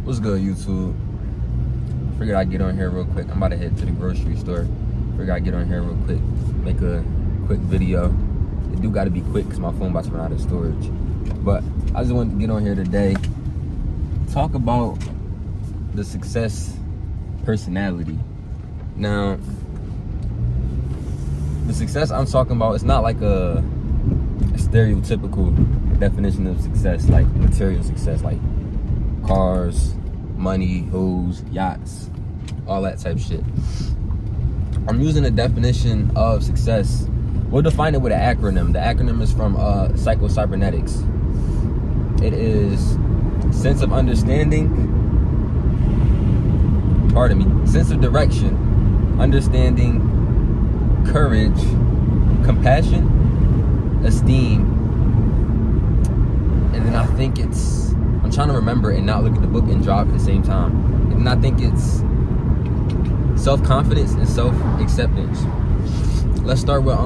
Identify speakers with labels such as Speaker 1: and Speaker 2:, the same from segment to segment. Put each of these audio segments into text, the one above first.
Speaker 1: What's good, YouTube? Figured I'd get on here real quick. I'm about to head to the grocery store. Figured I'd get on here real quick, make a quick video. It do gotta be quick because my phone about to run out of storage. But I just wanted to get on here today, talk about the success personality. Now, the success I'm talking about, it's not like a stereotypical definition of success, like material success, like cars, money, hoes, yachts, all that type of shit. I'm using a definition of success. We'll define it with an acronym. The acronym is from Psycho-Cybernetics. It is sense of understanding, sense of direction, understanding, courage, compassion, esteem, and then I think it's, I'm trying to remember and not look at the book and draw at the same time. And then I think it's self-confidence and self-acceptance. Let's start with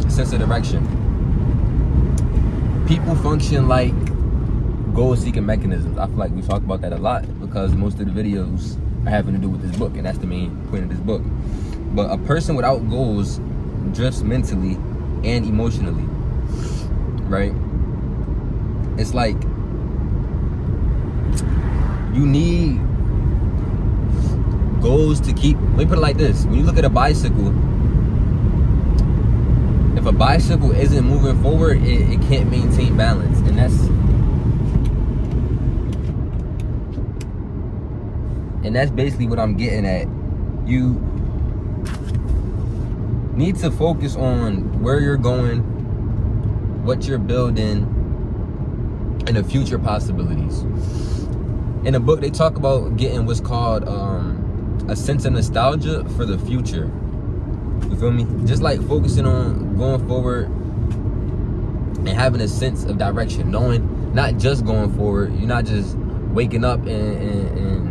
Speaker 1: sense of direction. People function like goal-seeking mechanisms. I feel like we talk about that a lot because most of the videos are having to do with this book, and that's the main point of this book. But a person without goals drifts mentally and emotionally, right? It's like you need goals to keep. Let me put it like this: when you look at a bicycle, if a bicycle isn't moving forward, it can't maintain balance, and that's basically what I'm getting at. You need to focus on where you're going, what you're building, and the future possibilities. In the book, they talk about getting what's called a sense of nostalgia for the future. You feel me? Just like focusing on going forward and having a sense of direction, knowing not just going forward. You're not just waking up and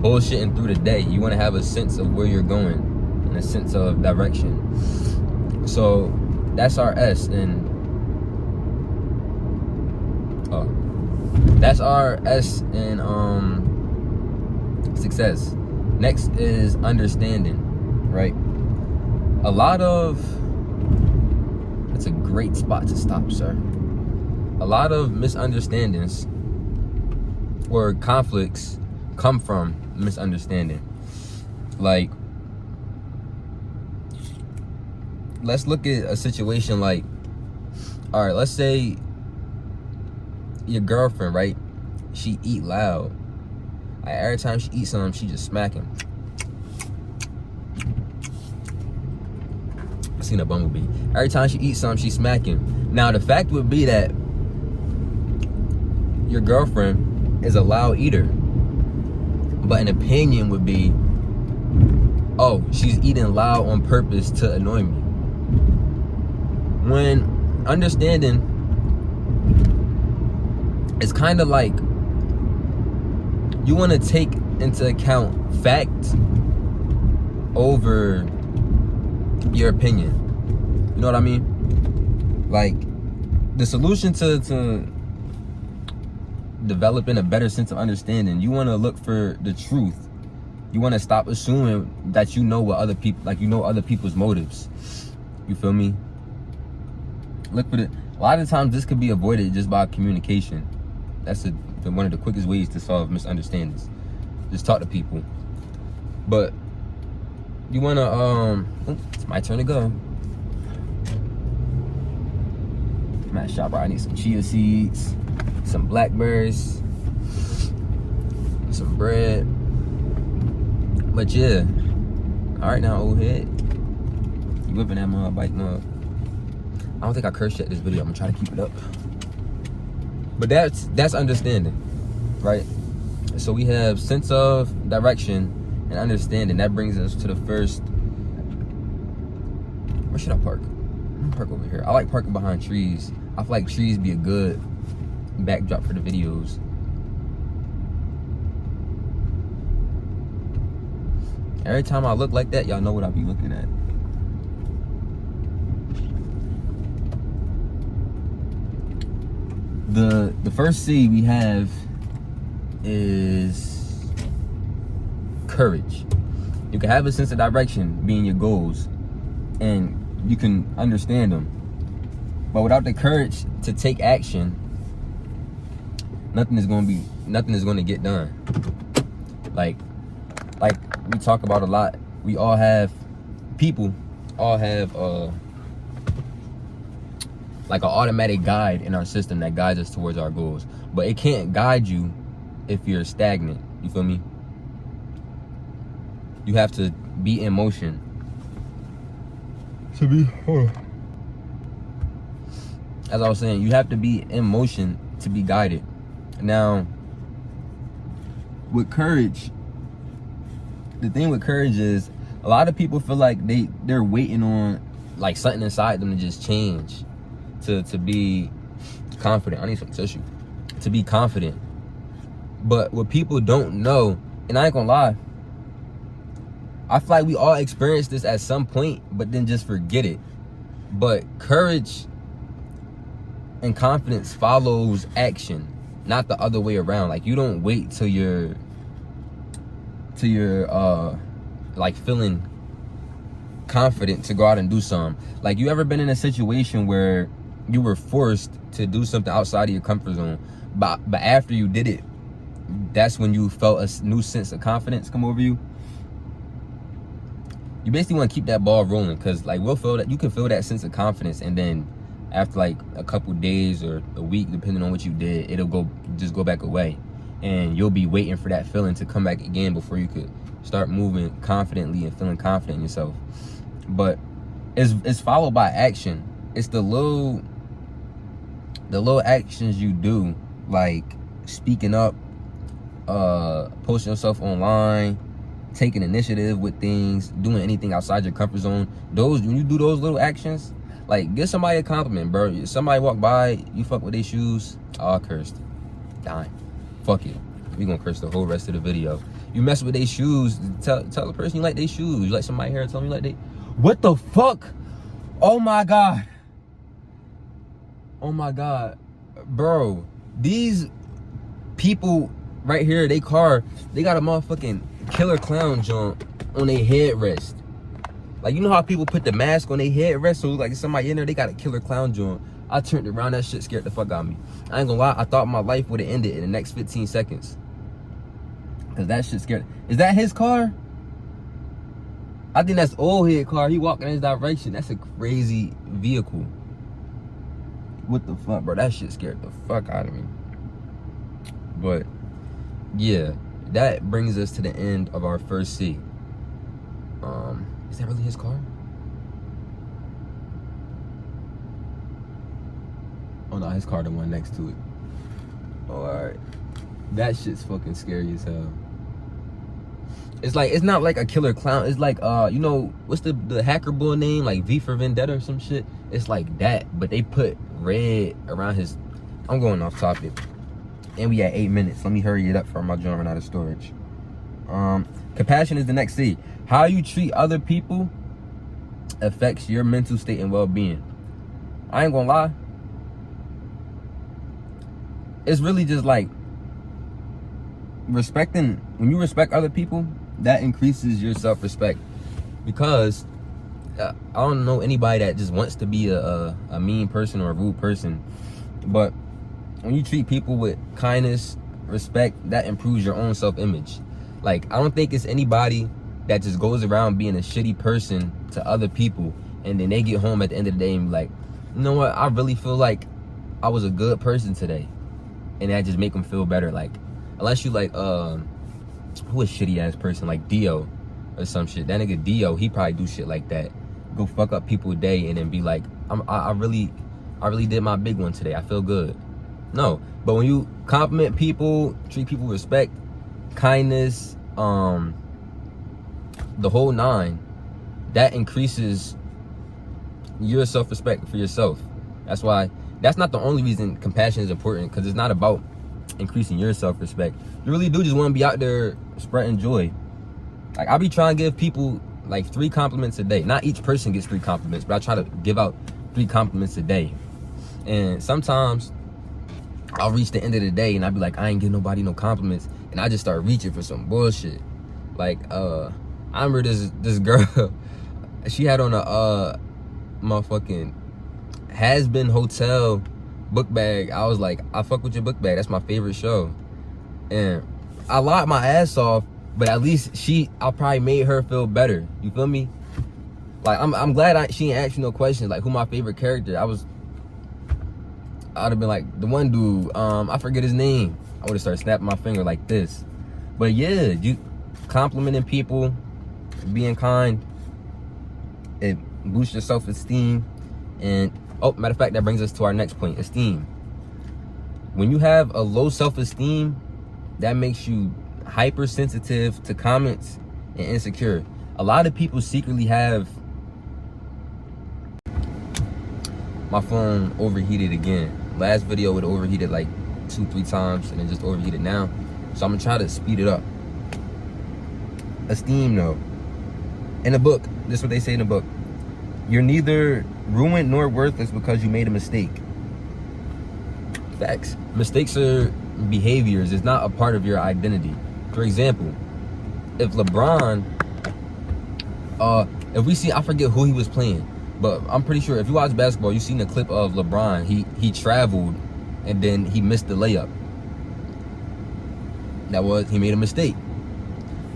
Speaker 1: bullshitting through the day. You want to have a sense of where you're going and a sense of direction. So that's our S, and that's our S in success. Next is understanding, right? It's a great spot to stop, sir. A lot of misunderstandings or conflicts come from misunderstanding. Like, let's look at a situation like, all right, let's say your girlfriend, right? She eat loud. Like, every time she eats something, she just smacking. I seen a bumblebee. Every time she eats something, she's smacking. Now, the fact would be that your girlfriend is a loud eater, but an opinion would be, oh, she's eating loud on purpose to annoy me. When understanding, it's kind of like you want to take into account fact over your opinion. You know what I mean? Like, the solution to developing a better sense of understanding, you want to look for the truth. You want to stop assuming that you know what other people, like, you know other people's motives. You feel me? Look for a lot of times this could be avoided just by communication. That's one of the quickest ways to solve misunderstandings. Just talk to people. But you want to it's my turn to go. I'm at shop. I need some chia seeds, some blackberries, some bread. But yeah, all right now, old head, you whipping that mud bike mug. I don't think I cursed yet this video. I'm gonna try to keep it up. But that's understanding, right? So we have sense of direction and understanding. That brings us to the first. Where should I park? I'm gonna park over here. I like parking behind trees. I feel like trees be a good backdrop for the videos. Every time I look like that, y'all know what I be looking at. The first C we have is courage. You can have a sense of direction being your goals, and you can understand them. But without the courage to take action, nothing is going to get done. Like we talk about a lot. We all have like an automatic guide in our system that guides us towards our goals, but it can't guide you if you're stagnant. You feel me? You have to be in motion as I was saying, you have to be in motion to be guided. Now, with courage, the thing with courage is a lot of people feel like they're waiting on like something inside them to just change, to be confident. I need some tissue. To be confident. But what people don't know, and I ain't gonna lie, I feel like we all experience this at some point, but then just forget it. But courage and confidence follows action, not the other way around. Like, you don't wait till you're like feeling confident to go out and do something. Like, you ever been in a situation where you were forced to do something outside of your comfort zone, but after you did it, that's when you felt a new sense of confidence come over you? You basically want to keep that ball rolling, because like you can feel that sense of confidence, and then after like a couple days or a week, depending on what you did, it'll go back away, and you'll be waiting for that feeling to come back again before you could start moving confidently and feeling confident in yourself. But it's followed by action. It's the little actions you do, like speaking up, posting yourself online, taking initiative with things, doing anything outside your comfort zone. When you do those little actions, like give somebody a compliment, bro. Somebody walk by, you fuck with their shoes, all cursed. Dying. Fuck it. We gonna curse the whole rest of the video. You mess with their shoes, tell the person you like their shoes. You like somebody here, tell them you like they. What the fuck? Oh my god. Oh my god. Bro, these people right here, they car, they got a motherfucking killer clown joint on their headrest. Like, you know how people put the mask on their headrest, so like somebody in there, they got a killer clown joint. I turned around, that shit scared the fuck out of me. I ain't gonna lie, I thought my life would have ended in the next 15 seconds. Cause that shit scared. Is that his car? I think that's old head car. He walking in his direction. That's a crazy vehicle. What the fuck, bro? That shit scared the fuck out of me. But yeah, that brings us to the end of our first C. Is that really his car? Oh no, his car the one next to it. Oh, alright. That shit's fucking scary as hell. It's like, it's not like a killer clown. It's like, you know, what's the hacker boy name? Like V for Vendetta or some shit. It's like that, but they put red around his. I'm going off topic. And we at 8 minutes. Let me hurry it up for my joint run out of storage. Compassion is the next C. How you treat other people affects your mental state and well-being. I ain't gonna lie. It's really just like respecting. When you respect other people, that increases your self-respect. Because I don't know anybody that just wants to be a mean person or a rude person. But when you treat people with kindness, respect, that improves your own self-image. Like, I don't think it's anybody that just goes around being a shitty person to other people, and then they get home at the end of the day and be like, you know what, I really feel like I was a good person today. And that just make them feel better. Like, unless you like, who a shitty ass person, like Dio or some shit. That nigga Dio, he probably do shit like that. Go fuck up people's day and then be like, I really did my big one today. I feel good. No, but when you compliment people, treat people with respect, kindness, the whole nine, that increases your self-respect for yourself. That's why, that's not the only reason compassion is important, because it's not about increasing your self-respect. You really do just want to be out there spreading joy. Like, I be trying to give people like 3 compliments a day. Not each person gets 3 compliments, but I try to give out 3 compliments a day. And sometimes I'll reach the end of the day and I'll be like, I ain't give nobody no compliments, and I just start reaching for some bullshit. Like, I remember this girl, she had on a motherfucking Has Been Hotel book bag. I was like, I fuck with your book bag. That's my favorite show. And I lied my ass off, but at least I probably made her feel better. You feel me? Like, I'm glad she ain't asked you no questions like who my favorite character. I'd have been like, the one dude, I forget his name. I would have started snapping my finger like this. But yeah, you complimenting people, being kind, it boosts your self-esteem. And oh, matter of fact, that brings us to our next point, esteem. When you have a low self-esteem, that makes you hypersensitive to comments and insecure. A lot of people secretly have... My phone overheated again. Last video it overheated like 2-3 times, and it just overheated now. So I'm gonna try to speed it up. Esteem, though. In the book, this is what they say in the book. You're neither ruined nor worthless because you made a mistake. Facts. Mistakes are behaviors. It's not a part of your identity. For example, if LeBron, if we see, I forget who he was playing, but I'm pretty sure if you watch basketball, you've seen a clip of LeBron. He traveled and then he missed the layup. He made a mistake.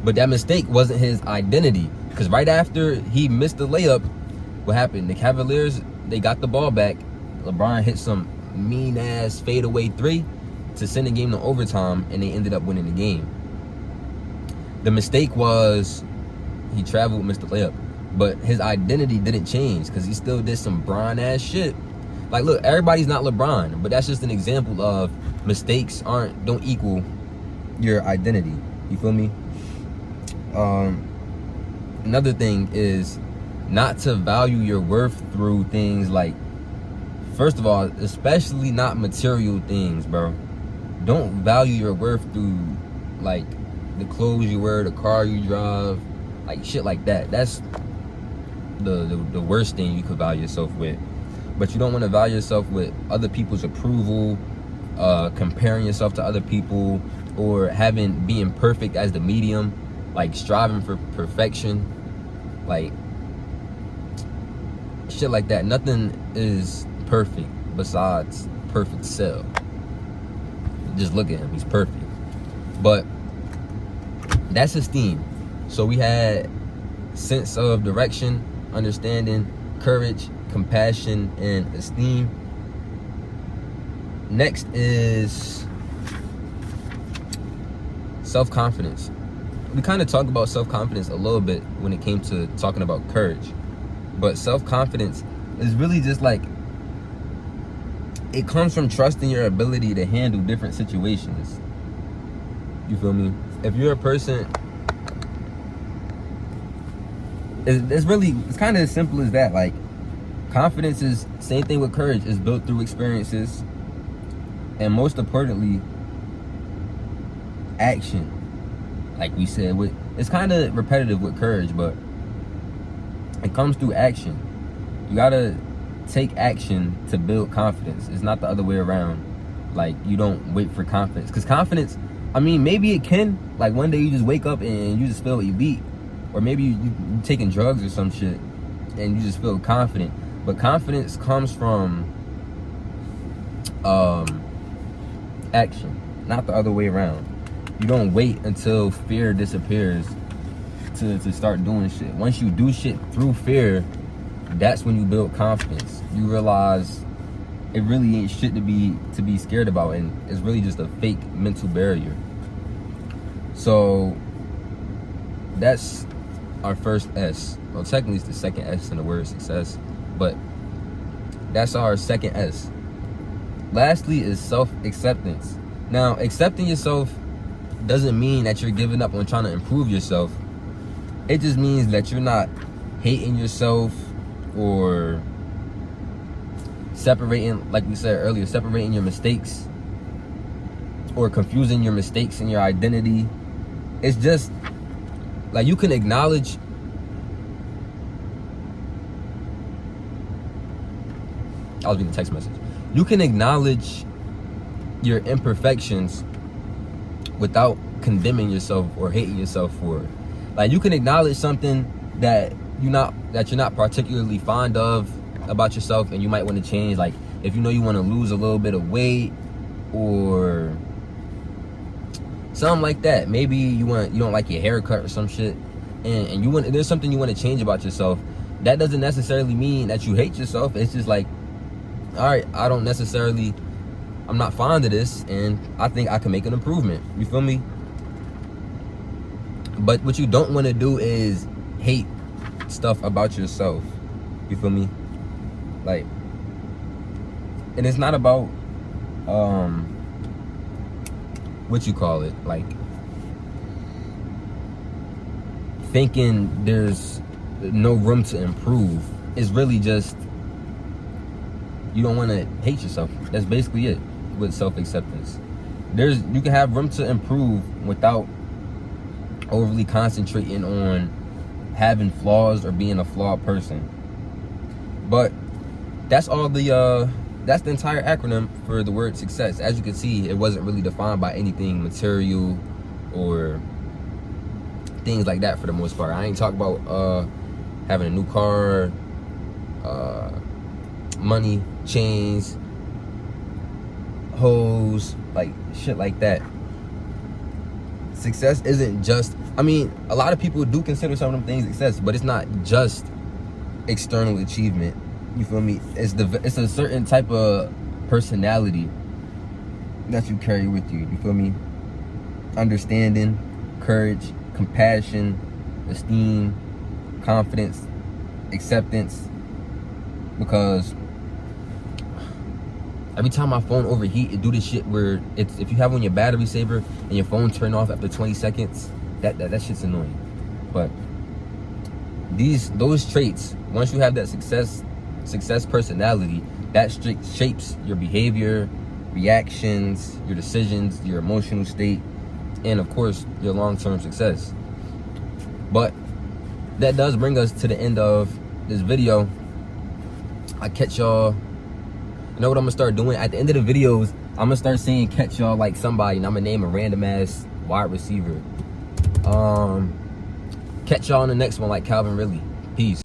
Speaker 1: But that mistake wasn't his identity. Because right after he missed the layup, what happened? The Cavaliers, they got the ball back. LeBron hit some mean-ass fadeaway 3 to send the game to overtime, and they ended up winning the game. The mistake was he traveled, missed the layup. But his identity didn't change because he still did some Bron-ass shit. Like, look, everybody's not LeBron, but that's just an example of mistakes don't equal your identity. You feel me? Another thing is not to value your worth through things like, first of all, especially not material things, bro. Don't value your worth through like the clothes you wear, the car you drive, like shit like that. That's the worst thing you could value yourself with. But you don't want to value yourself with other people's approval, comparing yourself to other people, or being perfect as the medium, like striving for perfection, like shit like that. Nothing is perfect besides perfect Cell. Just look at him, he's perfect. But that's esteem. So we had sense of direction, understanding, courage, compassion, and esteem. Next is self-confidence. We kind of talked about self-confidence a little bit when it came to talking about courage. But self-confidence is really just like, it comes from trusting your ability to handle different situations. You feel me? If you're a person, it's kind of as simple as that. Like, confidence is, same thing with courage, is built through experiences, and most importantly, action. Like we said, it's kind of repetitive with courage, but it comes through action. You gotta take action to build confidence. It's not the other way around. Like, you don't wait for confidence, because confidence, I mean, maybe it can, like one day you just wake up and you just feel elite, or maybe you taking drugs or some shit and you just feel confident. But confidence comes from action, not the other way around. You don't wait until fear disappears to start doing shit. Once you do shit through fear, that's when you build confidence. You realize it really ain't shit to be scared about, and it's really just a fake mental barrier. So that's our first S. Well, technically it's the second S in the word success, but that's our second S. Lastly is self-acceptance. Now, accepting yourself doesn't mean that you're giving up on trying to improve yourself. It just means that you're not hating yourself or separating, like we said earlier, separating your mistakes or confusing your mistakes and your identity. It's just like, you can acknowledge I was reading a text message. You can acknowledge your imperfections without condemning yourself or hating yourself for it. Like, you can acknowledge something that you're not particularly fond of about yourself, and you might want to change. Like, if you know you want to lose a little bit of weight or something like that. Maybe you don't like your haircut or some shit, and there's something you want to change about yourself. That doesn't necessarily mean that you hate yourself. It's just like, all right, I'm not fond of this, and I think I can make an improvement. You feel me? But what you don't want to do is hate stuff about yourself. You feel me? Like, and it's not about what you call it, like thinking there's no room to improve. It's really just you don't want to hate yourself. That's basically it with self-acceptance. You can have room to improve without overly concentrating on having flaws or being a flawed person. But that's the entire acronym for the word success. As you can see, it wasn't really defined by anything material or things like that for the most part. I ain't talking about having a new car, money, chains, hoes, like shit like that. Success isn't just, I mean, a lot of people do consider some of them things success, but it's not just external achievement. You feel me? It's a certain type of personality that you carry with you. You feel me? Understanding, courage, compassion, esteem, confidence, acceptance. Because every time my phone overheat, it do this shit where if you have on your battery saver and your phone turn off after 20 seconds, that shit's annoying. But those traits, once you have that success personality, that shapes your behavior, reactions, your decisions, your emotional state, and of course your long-term success. But that does bring us to the end of this video. I catch y'all. You know what I'm gonna start doing at the end of the videos? I'm gonna start saying catch y'all like somebody, and I'm gonna name a random ass wide receiver. Catch y'all on the next one like Calvin Ridley. Peace.